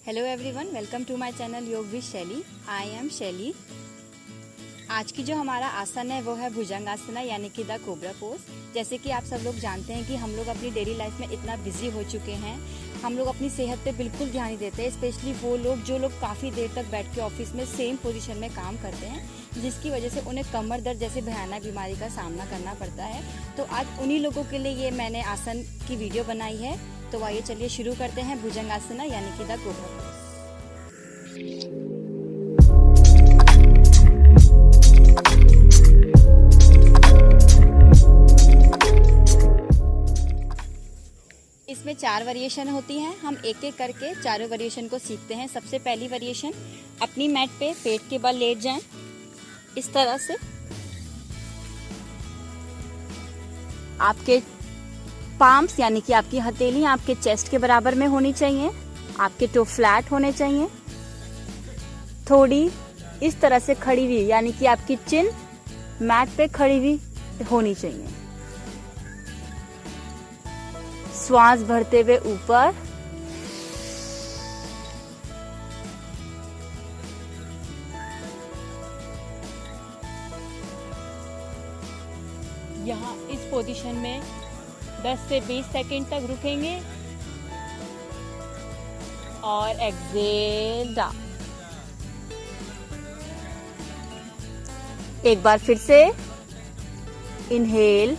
Hello everyone, welcome to my channel Yog with Shaily. I M शैली। आज की जो हमारा आसन है वो है भुजंगासना यानी कि द कोबरा पोज। जैसे कि आप सब लोग जानते हैं कि हम लोग अपनी डेली लाइफ में इतना बिजी हो चुके हैं, हम लोग अपनी सेहत पे बिल्कुल ध्यान नहीं देते, स्पेशली वो लोग जो लोग काफ़ी देर तक बैठ के ऑफिस में सेम पोजीशन में काम करते हैं, जिसकी वजह से उन्हें कमर दर्द जैसे भयानक बीमारी का सामना करना पड़ता है। तो आज उन्हीं लोगों के लिए ये मैंने आसन की वीडियो बनाई है। तो आइए चलिए शुरू करते हैं भुजंगासना यानी कि द कोबरा पोज। इसमें 4 वेरिएशन होती हैं। हम एक एक करके चारों वेरिएशन को सीखते हैं। सबसे पहली वेरिएशन, अपनी मैट पे पेट के बल लेट जाएं इस तरह से। आपके पाम्स यानी कि आपकी हथेलियां आपके चेस्ट के बराबर में होनी चाहिए। आपके टो फ्लैट होने चाहिए। थोड़ी इस तरह से खड़ी हुई यानी कि आपकी चिन मैट पे खड़ी हुई होनी चाहिए। श्वास भरते हुए ऊपर, यहाँ इस पोजीशन में 10 से 20 सेकंड तक रुकेंगे और एक्सहेल डाउन। एक बार फिर से इनहेल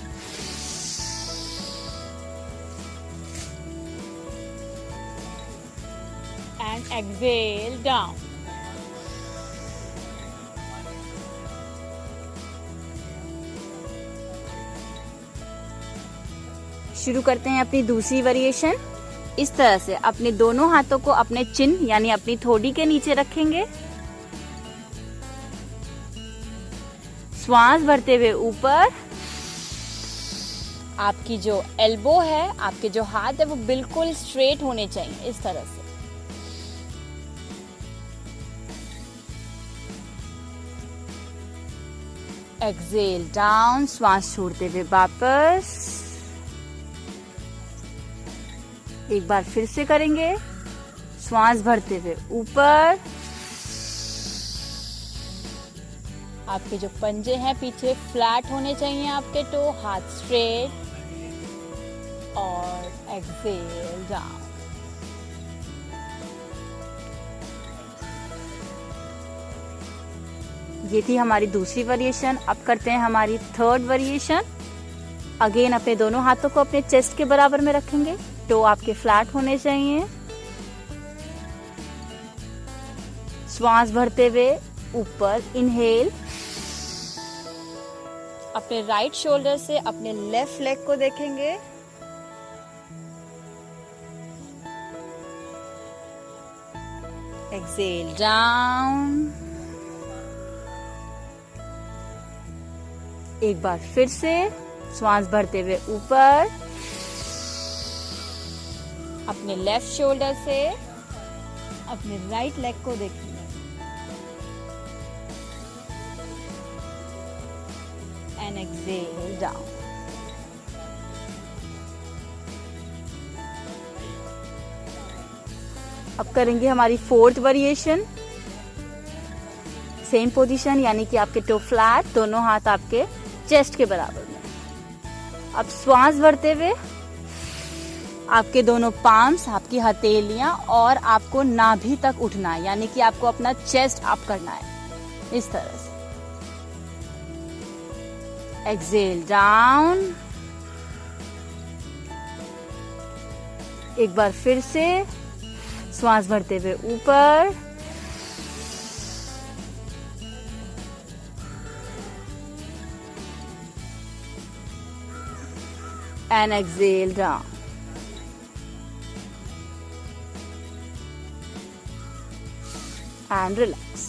एंड एक्सहेल डाउन। शुरू करते हैं अपनी दूसरी वेरिएशन। इस तरह से अपने दोनों हाथों को अपने चिन यानी अपनी थोड़ी के नीचे रखेंगे। श्वास भरते हुए ऊपर। आपकी जो एल्बो है, आपके जो हाथ है वो बिल्कुल स्ट्रेट होने चाहिए इस तरह से। एक्सहेल डाउन, श्वास छोड़ते हुए वापस। एक बार फिर से करेंगे। श्वास भरते हुए ऊपर। आपके जो पंजे हैं पीछे फ्लैट होने चाहिए, आपके टो हाथ स्ट्रेट और एक्सहेल डाउन। ये थी हमारी दूसरी वेरिएशन। अब करते हैं हमारी थर्ड वेरिएशन। अगेन अपने दोनों हाथों को अपने चेस्ट के बराबर में रखेंगे। टो आपके फ्लैट होने चाहिए। श्वास भरते हुए ऊपर इनहेल। अपने राइट शोल्डर से अपने लेफ्ट लेग को देखेंगे। Exhale down. एक बार फिर से श्वास भरते हुए ऊपर। अपने लेफ्ट शोल्डर से अपने राइट लेग को देखेंगे। And exhale down. अब करेंगे हमारी फोर्थ वेरिएशन। सेम पोजीशन यानी कि आपके टो फ्लैट, दोनों हाथ आपके चेस्ट के बराबर में। अब श्वास भरते हुए आपके दोनों पाम्स, आपकी हथेलियां और आपको नाभि तक उठना है यानी कि आपको अपना चेस्ट अप करना है इस तरह से। Exhale down. एक बार फिर से श्वास भरते हुए ऊपर। And exhale down. And relax.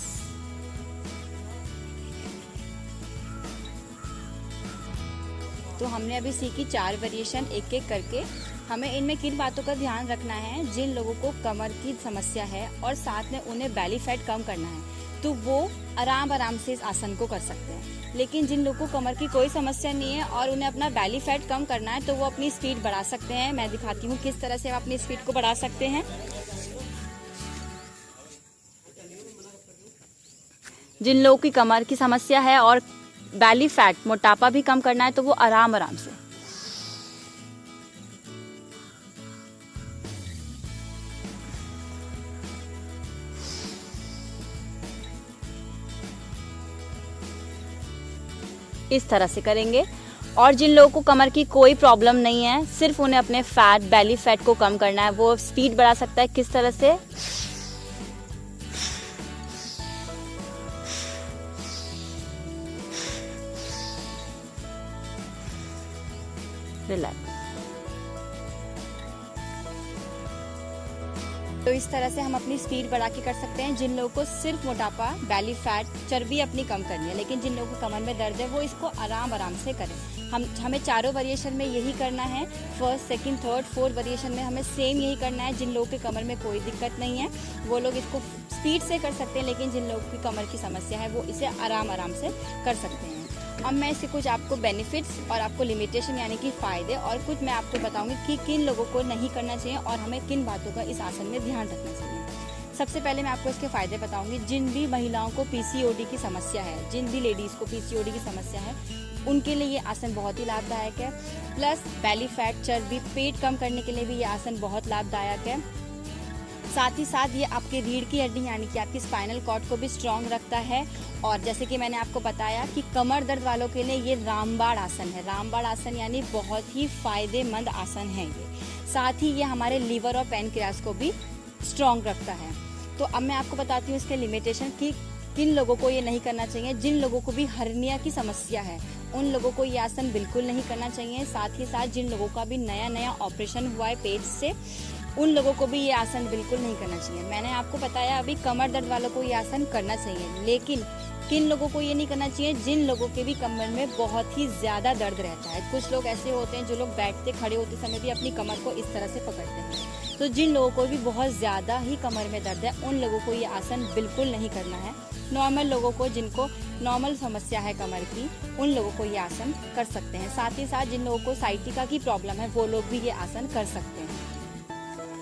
तो हमने अभी सीखी 4 वेरिएशन एक एक करके। हमें इनमें किन बातों का ध्यान रखना है? जिन लोगों को कमर की समस्या है और साथ में उन्हें बेली फैट कम करना है तो वो आराम से इस आसन को कर सकते हैं। लेकिन जिन लोगों को कमर की कोई समस्या नहीं है और उन्हें अपना बेली फैट कम करना है तो वो अपनी स्पीड बढ़ा सकते हैं। मैं दिखाती हूँ किस तरह से आप अपनी स्पीड को बढ़ा सकते हैं। जिन लोगों की कमर की समस्या है और बैली फैट, मोटापा भी कम करना है, तो वो आराम आराम से इस तरह से करेंगे। और जिन लोगों को कमर की कोई प्रॉब्लम नहीं है, सिर्फ उन्हें अपने फैट, बैली फैट को कम करना है, वो स्पीड बढ़ा सकता है। किस तरह से? रिलैक्स। तो इस तरह से हम अपनी स्पीड बढ़ा के कर सकते हैं। जिन लोगों को सिर्फ मोटापा, बैली फैट, चर्बी अपनी कम करनी है, लेकिन जिन लोगों को कमर में दर्द है, वो इसको आराम आराम से करें। हमें चारों वेरिएशन में यही करना है। First, second, third, fourth variation में हमें सेम यही करना है। जिन लोगों के कमर में कोई दिक्कत नहीं है, वो लोग इसको स्पीड से कर सकते हैं, लेकिन जिन लोगों की कमर की समस्या है, वो इसे आराम आराम से कर सकते हैं। अब मैं इससे कुछ आपको बेनिफिट्स और आपको लिमिटेशन यानी कि फ़ायदे और कुछ मैं आपको बताऊंगी कि किन लोगों को नहीं करना चाहिए और हमें किन बातों का इस आसन में ध्यान रखना चाहिए। सबसे पहले मैं आपको इसके फ़ायदे बताऊंगी। जिन भी महिलाओं को पीसीओडी की समस्या है, जिन भी लेडीज़ को पीसीओडी की समस्या है, उनके लिए ये आसन बहुत ही लाभदायक है। प्लस बैली फैट, चर्बी, पेट कम करने के लिए भी ये आसन बहुत लाभदायक है। साथ ही साथ ये आपके रीढ़ की हड्डी यानी कि आपकी स्पाइनल कॉर्ड को भी स्ट्रॉन्ग रखता है। और जैसे कि मैंने आपको बताया कि कमर दर्द वालों के लिए ये रामबाण आसन है। रामबाण आसन यानी बहुत ही फायदेमंद आसन है ये। साथ ही ये हमारे लीवर और पैनक्रियास को भी स्ट्रॉन्ग रखता है। तो अब मैं आपको बताती हूँ इसके लिमिटेशन कि किन लोगों को ये नहीं करना चाहिए। जिन लोगों को भी हर्निया की समस्या है, उन लोगों को ये आसन बिल्कुल नहीं करना चाहिए। साथ ही साथ जिन लोगों का भी नया ऑपरेशन हुआ है पेट से, उन लोगों को भी ये आसन बिल्कुल नहीं करना चाहिए। मैंने आपको बताया अभी कमर दर्द वालों को ये आसन करना चाहिए, लेकिन किन लोगों को ये नहीं करना चाहिए? जिन लोगों के भी कमर में बहुत ही ज़्यादा दर्द रहता है। कुछ लोग ऐसे होते हैं जो लोग बैठते खड़े होते समय भी अपनी कमर को इस तरह से पकड़ते हैं। तो जिन लोगों को भी बहुत ज़्यादा ही कमर में दर्द है, उन लोगों को ये आसन बिल्कुल नहीं करना है। नॉर्मल लोगों को, जिनको नॉर्मल समस्या है कमर की, उन लोगों को ये आसन कर सकते हैं। साथ ही साथ जिन लोगों को साइटिका की प्रॉब्लम है, वो लोग भी ये आसन कर सकते हैं।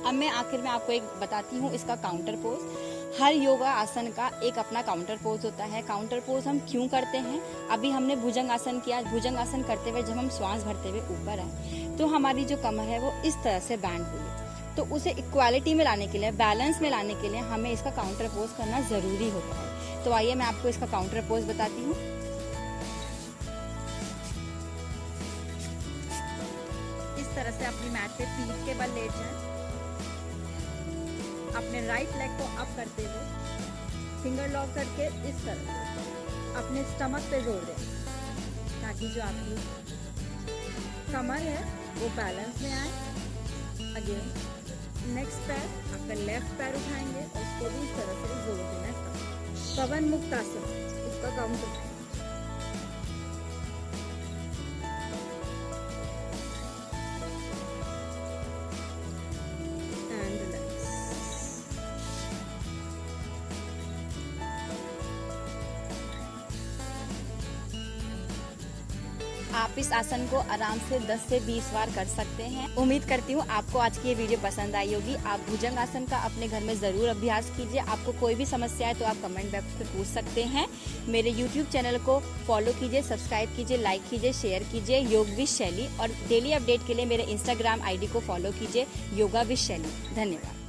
अब मैं आखिर में आपको एक बताती हूँ इसका काउंटर पोज। हर योगा आसन का एक अपना काउंटर पोज होता है। काउंटर पोज हम क्यों करते हैं? अभी हमने भुजंग आसन किया। भुजंग आसन करते हुए जब हम श्वास भरते हुए ऊपर आए, तो हमारी जो कमर है वो इस तरह से बैंड हुई। तो उसे इक्वालिटी में लाने के लिए, बैलेंस में लाने के लिए हमें इसका काउंटर पोज करना जरूरी होता है। तो आइए मैं आपको इसका काउंटर पोज बताती हूँ। इस तरह से अपनी मैट पे पीठ के बल लेट जाएं। अपने राइट लेग को अप करते हुए फिंगर लॉक करके इस तरह से अपने स्टमक पे जोड़ दें, ताकि जो आपकी कमर है वो बैलेंस में आए। अगेन नेक्स्ट पैर, आपका लेफ्ट पैर उठाएंगे और उसको भी इस तरह से जोड़ देना है। पवन मुक्त आसन, इसका काउंटर। आप इस आसन को आराम से 10 से 20 बार कर सकते हैं। उम्मीद करती हूँ आपको आज की ये वीडियो पसंद आई होगी। आप भुजंग आसन का अपने घर में जरूर अभ्यास कीजिए। आपको कोई भी समस्या है तो आप कमेंट बॉक्स में पूछ सकते हैं। मेरे YouTube चैनल को फॉलो कीजिए, सब्सक्राइब कीजिए, लाइक कीजिए, शेयर कीजिए योग विद शैली। और डेली अपडेट के लिए मेरे Instagram ID को फॉलो कीजिए, योगा विद शैली। धन्यवाद।